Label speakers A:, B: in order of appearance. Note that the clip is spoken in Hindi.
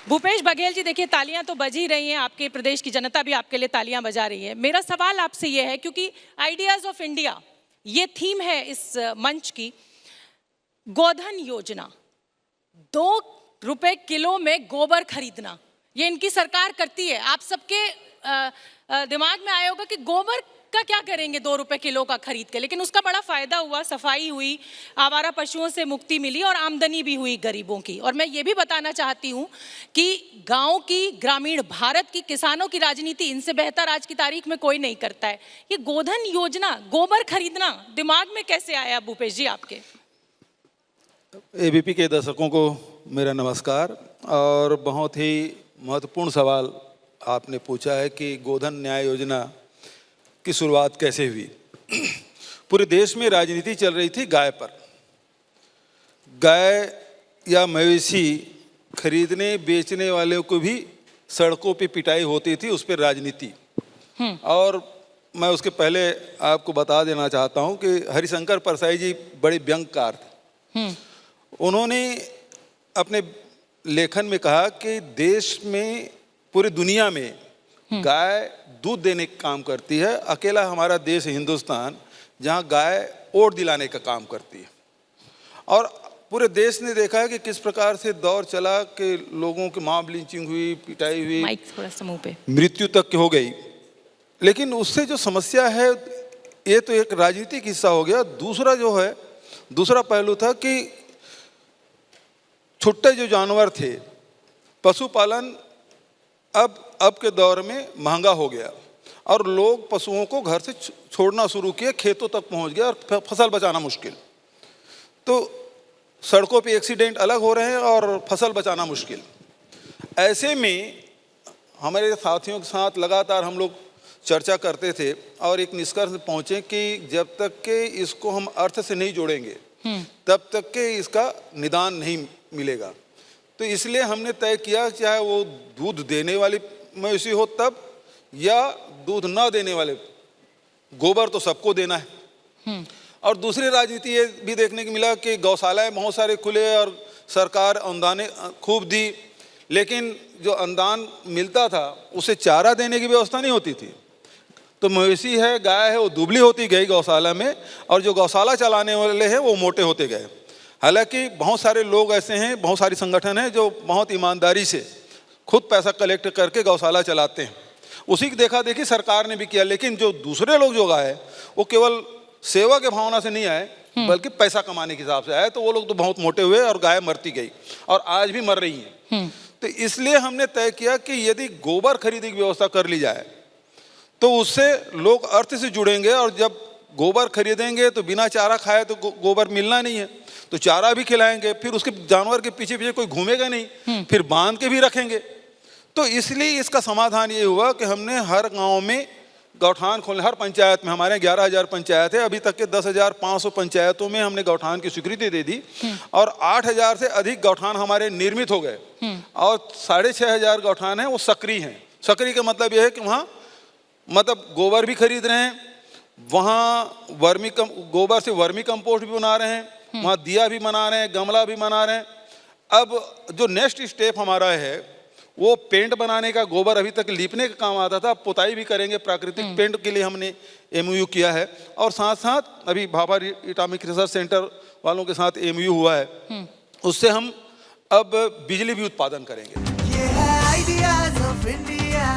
A: भूपेश बघेल जी, देखिए तालियां तो बज ही रही हैं, आपके प्रदेश की जनता भी आपके लिए तालियां बजा रही है। मेरा सवाल आपसे ये है, क्योंकि आइडियाज ऑफ इंडिया ये थीम है इस मंच की, गोधन योजना, 2 रुपए किलो में गोबर खरीदना, ये इनकी सरकार करती है। आप सबके दिमाग में आया होगा कि गोबर का क्या करेंगे 2 रुपए किलो का खरीद के, लेकिन उसका बड़ा फायदा हुआ, सफाई हुई, आवारा पशुओं से मुक्ति मिली और आमदनी भी हुई गरीबों की। और मैं ये भी बताना चाहती हूँ कि गांव की, ग्रामीण भारत की किसानों की राजनीति इनसे बेहतर आज की तारीख में कोई नहीं करता है। ये गोधन योजना, गोबर खरीदना दिमाग में कैसे आया भूपेश जी आपके?
B: एबीपी के दर्शकों को मेरा नमस्कार। और बहुत ही महत्वपूर्ण सवाल आपने पूछा है कि गोधन न्याय योजना की शुरुआत कैसे हुई। पूरे देश में राजनीति चल रही थी गाय पर। गाय या मवेशी खरीदने बेचने वालों को भी सड़कों पे पिटाई होती थी, उस पर राजनीति। और मैं उसके पहले आपको बता देना चाहता हूं कि हरिशंकर परसाई जी बड़े व्यंग्यकार थे। उन्होंने अपने लेखन में कहा कि देश में, पूरी दुनिया में गाय दूध देने का काम करती है, अकेला हमारा देश हिंदुस्तान जहां गाय ओट दिलाने का काम करती है। और पूरे देश ने देखा है कि किस प्रकार से दौर चला कि लोगों की मॉब लिंचिंग हुई, पिटाई हुई,
A: माइक थोड़ा सा मुंह पे,
B: मृत्यु तक की हो गई। लेकिन उससे जो समस्या है, ये तो एक राजनीतिक हिस्सा हो गया। दूसरा जो है, दूसरा पहलू था कि छुट्टे जो जानवर थे, पशुपालन अब के दौर में महंगा हो गया और लोग पशुओं को घर से छोड़ना शुरू किए, खेतों तक पहुंच गया और फसल बचाना मुश्किल। तो सड़कों पे एक्सीडेंट अलग हो रहे हैं और फसल बचाना मुश्किल। ऐसे में हमारे साथियों के साथ लगातार हम लोग चर्चा करते थे और एक निष्कर्ष पहुंचे कि जब तक के इसको हम अर्थ से नहीं जोड़ेंगे तब तक के इसका निदान नहीं मिलेगा। तो इसलिए हमने तय किया, चाहे वो दूध देने वाली मवेशी हो तब, या दूध ना देने वाले, गोबर तो सबको देना है। और दूसरी राजनीति ये भी देखने को मिला कि गौशालाएं बहुत सारे खुले और सरकार अनुदान खूब दी, लेकिन जो अनुदान मिलता था उसे चारा देने की व्यवस्था नहीं होती थी। तो मवेशी है, गाय है, वो दुबली होती गई गौशाला में, और जो गौशाला चलाने वाले हैं वो मोटे होते गए। हालांकि बहुत सारे लोग ऐसे हैं, बहुत सारी संगठन हैं जो बहुत ईमानदारी से खुद पैसा कलेक्ट करके गौशाला चलाते हैं। उसी की देखा देखी सरकार ने भी किया। लेकिन जो दूसरे लोग जो आए वो केवल सेवा के भावना से नहीं आए, बल्कि पैसा कमाने के हिसाब से आए। तो वो लोग तो बहुत मोटे हुए और गाय मरती गई और आज भी मर रही हैं। तो इसलिए हमने तय किया कि यदि गोबर खरीदने की व्यवस्था कर ली जाए तो उससे लोग अर्थ से जुड़ेंगे, और जब गोबर खरीदेंगे तो बिना चारा खाए तो गोबर मिलना नहीं है, तो चारा भी खिलाएंगे, फिर उसके जानवर के पीछे पीछे कोई घूमेगा नहीं, फिर बांध के भी रखेंगे। तो इसलिए इसका समाधान ये हुआ कि हमने हर गांव में गौठान खोले। हर पंचायत में, हमारे 11,000 पंचायत है, अभी तक के 10,500 पंचायतों में हमने गौठान की स्वीकृति दे दी और 8,000 से अधिक गौठान हमारे निर्मित हो गए और 6,500 गौठान है वो सक्रिय हैं। सक्रिय का मतलब यह है कि वहाँ मतलब गोबर भी खरीद रहे हैं, वहाँ गोबर से वर्मी कंपोस्ट भी बना रहे हैं, वहाँ दिया भी बना रहे हैं, गमला भी बना रहे हैं। अब जो नेक्स्ट स्टेप हमारा है वो पेंट बनाने का। गोबर अभी तक लीपने का काम आता था, पुताई भी करेंगे, प्राकृतिक पेंट के लिए हमने MOU किया है। और साथ साथ अभी भाभा एटॉमिक रिसर्च सेंटर वालों के साथ MOU हुआ है, उससे हम अब बिजली भी उत्पादन करेंगे।
C: ये है आइडियाज ऑफ इंडिया।